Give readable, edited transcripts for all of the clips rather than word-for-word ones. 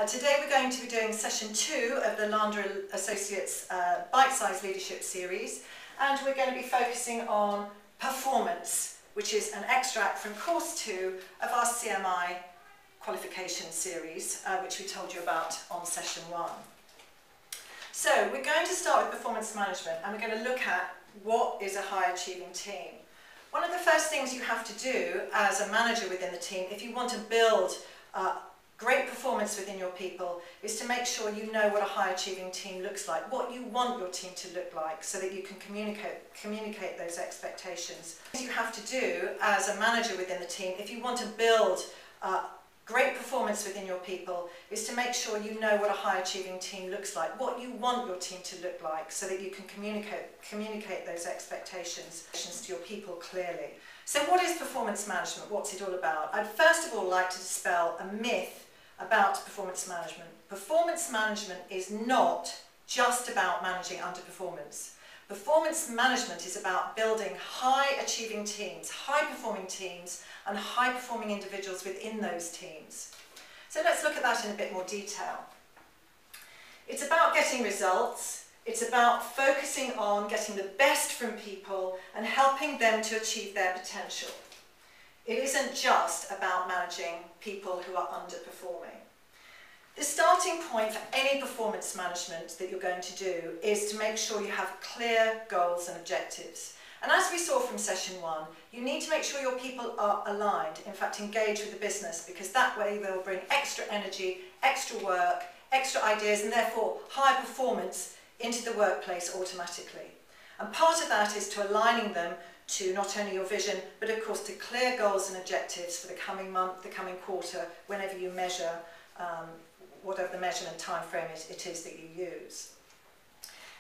Today we're going to be doing session 2 of the Lander Associates Bite-Size Leadership Series, and we're going to be focusing on performance, which is an extract from course 2 of our CMI qualification series, which we told you about on session 1. So we're going to start with performance management, and we're going to look at what is a high achieving team. One of the first things you have to do as a manager within the team, if you want to build great performance within your people, is to make sure you know what a high achieving team looks like, what you want your team to look like, so that you can communicate those expectations. What you have to do as a manager within the team, if you want to build great performance within your people, is to make sure you know what a high achieving team looks like, what you want your team to look like, so that you can communicate those expectations to your people clearly. So what is performance management? What's it all about? I'd first of all like to dispel a myth about performance management. Performance management is not just about managing underperformance. Performance management is about building high achieving teams, high performing teams, and high performing individuals within those teams. So let's look at that in a bit more detail. It's about getting results. It's about focusing on getting the best from people and helping them to achieve their potential. It isn't just about managing people who are underperforming. The starting point for any performance management that you're going to do is to make sure you have clear goals and objectives. And as we saw from session 1, you need to make sure your people are aligned, in fact engaged with the business, because that way they'll bring extra energy, extra work, extra ideas, and therefore higher performance into the workplace automatically. And part of that is to aligning them to not only your vision, but of course to clear goals and objectives for the coming month, the coming quarter, whenever you measure, whatever the measurement time frame it is that you use.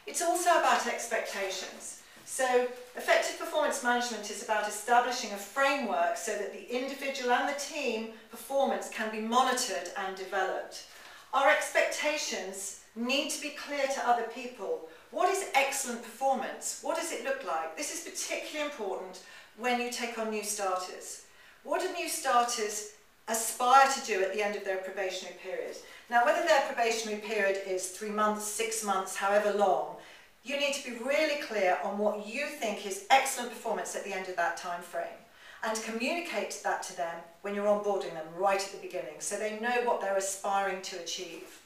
It's also about expectations. So effective performance management is about establishing a framework so that the individual and the team performance can be monitored and developed. Our expectations need to be clear to other people. What is excellent performance? What does it look like? This is particularly important when you take on new starters. What do new starters aspire to do at the end of their probationary period? Now, whether their probationary period is 3 months, 6 months, however long, you need to be really clear on what you think is excellent performance at the end of that time frame, and communicate that to them when you're onboarding them right at the beginning, so they know what they're aspiring to achieve.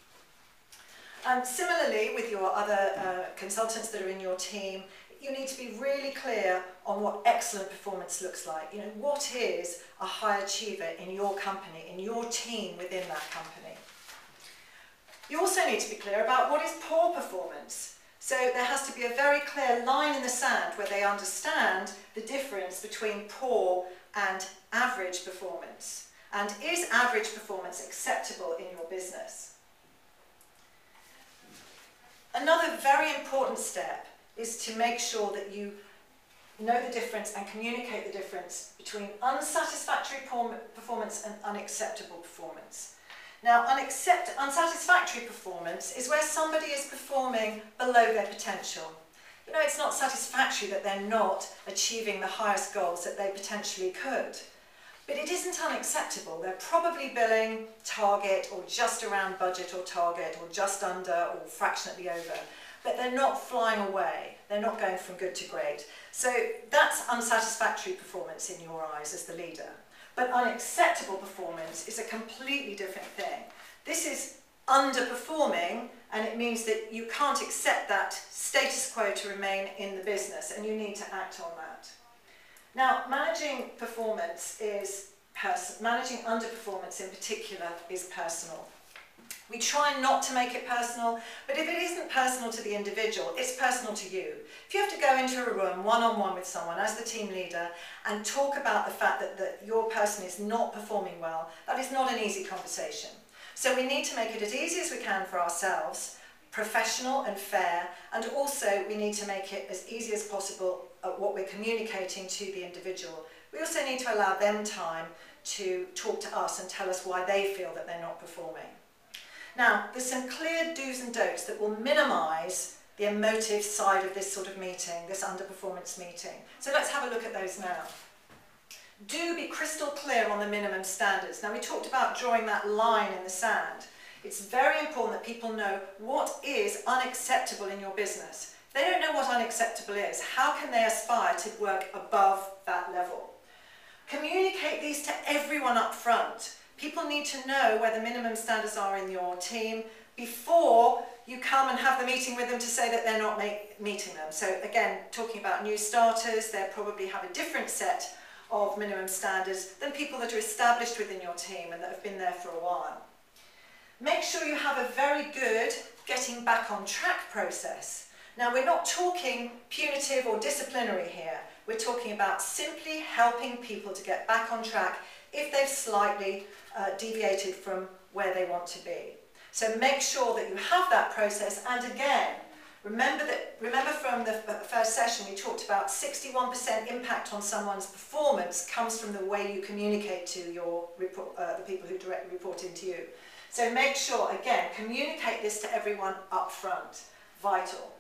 And similarly, with your other consultants that are in your team, you need to be really clear on what excellent performance looks like. You know, what is a high achiever in your company, in your team within that company? You also need to be clear about what is poor performance. So there has to be a very clear line in the sand where they understand the difference between poor and average performance. And is average performance acceptable in your business? Another very important step is to make sure that you know the difference and communicate the difference between unsatisfactory performance and unacceptable performance. Now, unsatisfactory performance is where somebody is performing below their potential. You know, it's not satisfactory that they're not achieving the highest goals that they potentially could. But it isn't unacceptable. They're probably billing target or just around budget or target or just under or fractionally over. But they're not flying away. They're not going from good to great. So that's unsatisfactory performance in your eyes as the leader. But unacceptable performance is a completely different thing. This is underperforming, and it means that you can't accept that status quo to remain in the business, and you need to act on that. Now, managing performance is managing underperformance in particular is personal. We try not to make it personal, but if it isn't personal to the individual, it's personal to you. If you have to go into a room one-on-one with someone as the team leader and talk about the fact that your person is not performing well, that is not an easy conversation. So we need to make it as easy as we can for ourselves, professional and fair, and also we need to make it as easy as possible at what we're communicating to the individual. We also need to allow them time to talk to us and tell us why they feel that they're not performing. Now, there's some clear do's and don'ts that will minimise the emotive side of this sort of meeting, this underperformance meeting. So let's have a look at those now. Do be crystal clear on the minimum standards. Now, we talked about drawing that line in the sand. It's very important that people know what is unacceptable in your business. If they don't know what unacceptable is, how can they aspire to work above that level? Communicate these to everyone up front. People need to know where the minimum standards are in your team before you come and have the meeting with them to say that they're not meeting them. So again, talking about new starters, they'll probably have a different set of minimum standards than people that are established within your team and that have been there for a while. Make sure you have a very good getting back on track process. Now, we're not talking punitive or disciplinary here. We're talking about simply helping people to get back on track if they've slightly deviated from where they want to be. So make sure that you have that process, and again, remember from the first session we talked about 61% impact on someone's performance comes from the way you communicate to the people who directly report into you. So make sure, again, communicate this to everyone up front. Vital.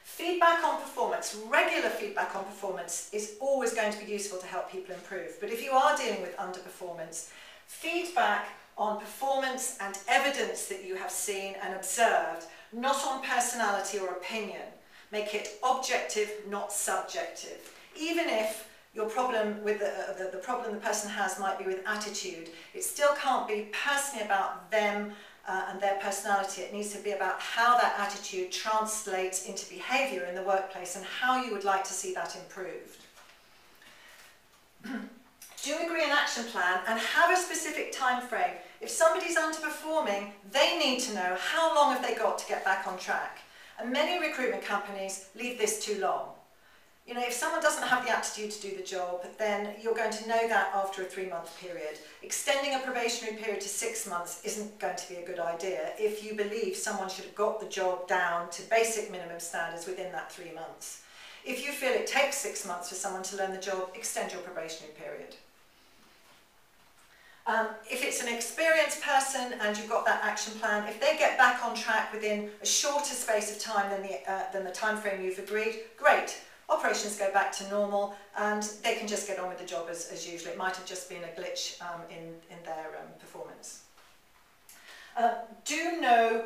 Feedback on performance, regular feedback on performance is always going to be useful to help people improve. But if you are dealing with underperformance, feedback on performance and evidence that you have seen and observed, not on personality or opinion. Make it objective, not subjective. Even if your problem with the problem the person has might be with attitude, it still can't be personally about them and their personality. It needs to be about how that attitude translates into behaviour in the workplace and how you would like to see that improved. Do agree an action plan and have a specific time frame. If somebody's underperforming, they need to know how long have they got to get back on track. And many recruitment companies leave this too long. You know, if someone doesn't have the aptitude to do the job, then you're going to know that after a 3-month period. Extending a probationary period to 6 months isn't going to be a good idea if you believe someone should have got the job down to basic minimum standards within that 3 months. If you feel it takes 6 months for someone to learn the job, extend your probationary period. If it's an experienced person and you've got that action plan, if they get back on track within a shorter space of time than the time frame you've agreed, great. Operations go back to normal and they can just get on with the job as usual. It might have just been a glitch in their performance. Do know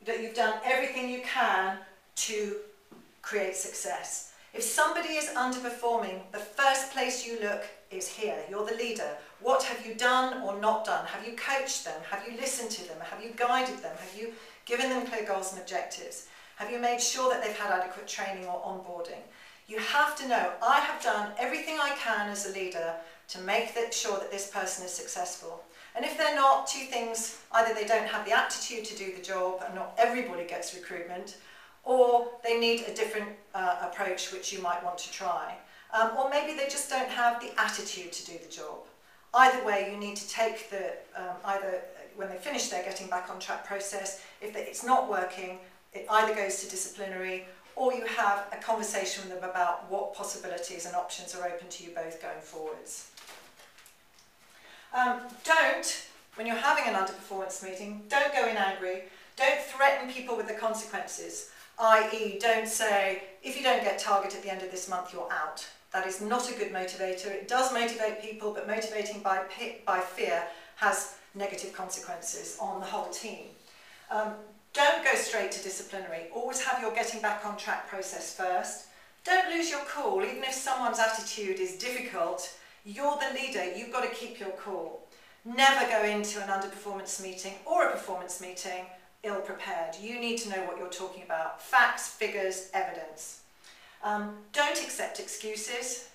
that you've done everything you can to create success. If somebody is underperforming, the first place you look is here. You're the leader. What have you done or not done? Have you coached them? Have you listened to them? Have you guided them? Have you given them clear goals and objectives? Have you made sure that they've had adequate training or onboarding? You have to know, I have done everything I can as a leader to make sure that this person is successful. And if they're not, two things: either they don't have the aptitude to do the job, and not everybody gets recruitment, or they need a different approach which you might want to try. Or maybe they just don't have the attitude to do the job. Either way, you need to take either when they finish their getting back on track process, if it's not working, it either goes to disciplinary, or you have a conversation with them about what possibilities and options are open to you both going forwards. When you're having an underperformance meeting, don't go in angry. Don't threaten people with the consequences, i.e. don't say, if you don't get target at the end of this month, you're out. That is not a good motivator. It does motivate people, but motivating by fear has negative consequences on the whole team. Don't go straight to disciplinary. Always have your getting back on track process first. Don't lose your cool. Even if someone's attitude is difficult, you're the leader. You've got to keep your cool. Never go into an underperformance meeting or a performance meeting ill-prepared. You need to know what you're talking about. Facts, figures, evidence. Don't accept excuses.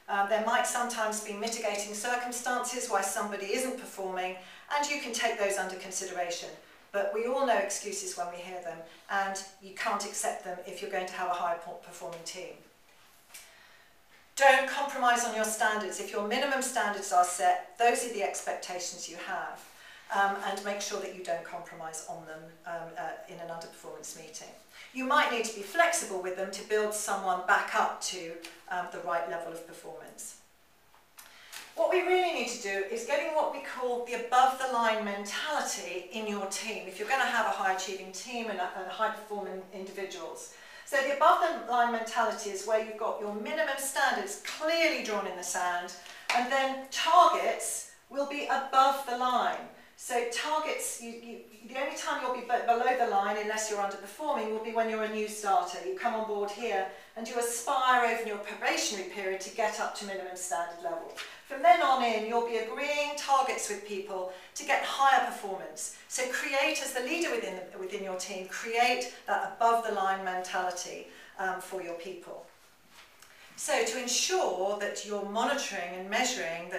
There might sometimes be mitigating circumstances why somebody isn't performing, and you can take those under consideration. But we all know excuses when we hear them, and you can't accept them if you're going to have a high-performing team. Don't compromise on your standards. If your minimum standards are set, those are the expectations you have. And make sure that you don't compromise on them in an underperformance meeting. You might need to be flexible with them to build someone back up to the right level of performance. What we really need to do is getting what we call the above-the-line mentality in your team, if you're going to have a high-achieving team and high-performing individuals. So the above-the-line mentality is where you've got your minimum standards clearly drawn in the sand, and then targets will be above the line. So targets, the only time you'll be below the line, unless you're underperforming, will be when you're a new starter. You come on board here and you aspire over your probationary period to get up to minimum standard level. From then on in, you'll be agreeing targets with people to get higher performance. So create, as the leader within your team, create that above the line mentality for your people. So to ensure that you're monitoring and measuring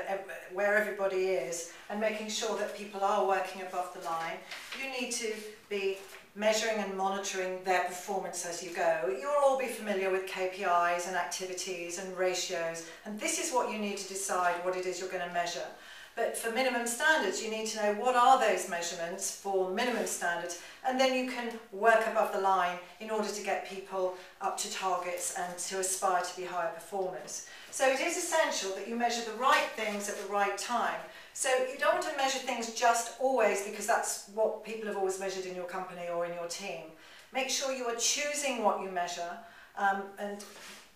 where everybody is and making sure that people are working above the line, you need to be measuring and monitoring their performance as you go. You'll all be familiar with KPIs and activities and ratios, and this is what you need to decide what it is you're going to measure. But for minimum standards, you need to know what are those measurements for minimum standards, and then you can work above the line in order to get people up to targets and to aspire to be higher performers. So it is essential that you measure the right things at the right time. So you don't want to measure things just always because that's what people have always measured in your company or in your team. Make sure you are choosing what you measure, and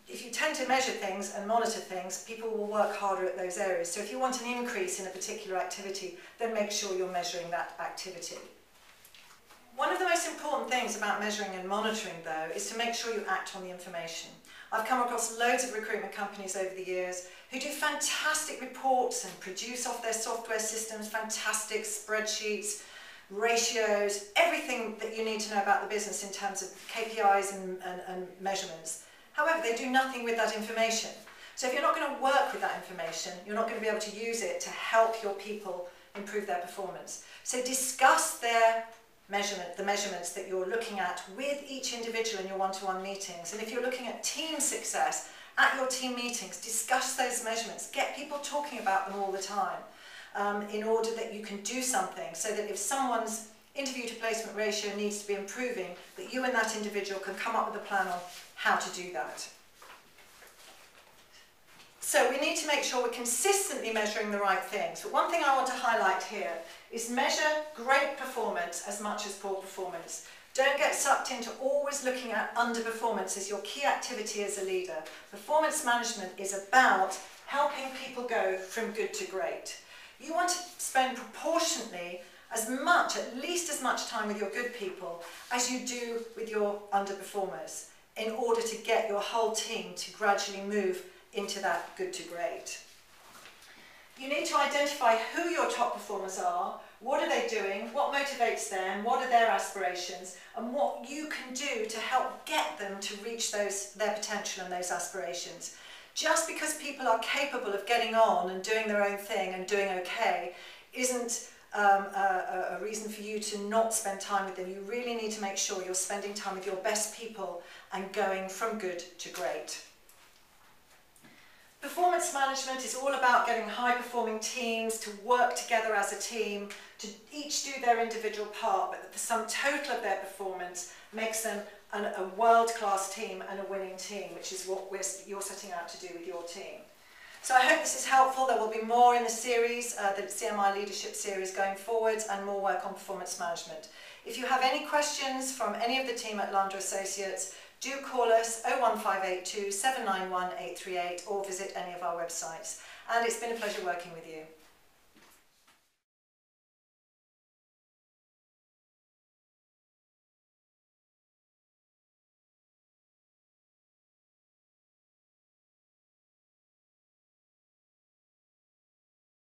if you tend to measure things and monitor things, people will work harder at those areas. So if you want an increase in a particular activity, then make sure you're measuring that activity. One of the most important things about measuring and monitoring, though, is to make sure you act on the information. I've come across loads of recruitment companies over the years who do fantastic reports and produce off their software systems fantastic spreadsheets, ratios, everything that you need to know about the business in terms of KPIs and measurements. However, they do nothing with that information. So if you're not going to work with that information, you're not going to be able to use it to help your people improve their performance. So discuss the measurements that you're looking at with each individual in your one-to-one meetings. And if you're looking at team success, at your team meetings, discuss those measurements. Get people talking about them all the time in order that you can do something, so that if someone's interview to placement ratio needs to be improving, that you and that individual can come up with a plan on how to do that. So we need to make sure we're consistently measuring the right things. But one thing I want to highlight here is measure great performance as much as poor performance. Don't get sucked into always looking at underperformance as your key activity as a leader. Performance management is about helping people go from good to great. You want to spend proportionately at least as much time with your good people as you do with your underperformers, in order to get your whole team to gradually move into that good to great. You need to identify who your top performers are, what are they doing, what motivates them, what are their aspirations, and what you can do to help get them to reach their potential and those aspirations. Just because people are capable of getting on and doing their own thing and doing okay isn't a reason for you to not spend time with them. You really need to make sure you're spending time with your best people and going from good to great. Performance management is all about getting high-performing teams to work together as a team, to each do their individual part, but that the sum total of their performance makes them a world-class team and a winning team, which is what you're setting out to do with your team. So I hope this is helpful. There will be more in the series, the CMI Leadership series going forwards, and more work on performance management. If you have any questions from any of the team at Landra Associates, do call us 01582 791 838 or visit any of our websites. And it's been a pleasure working with you.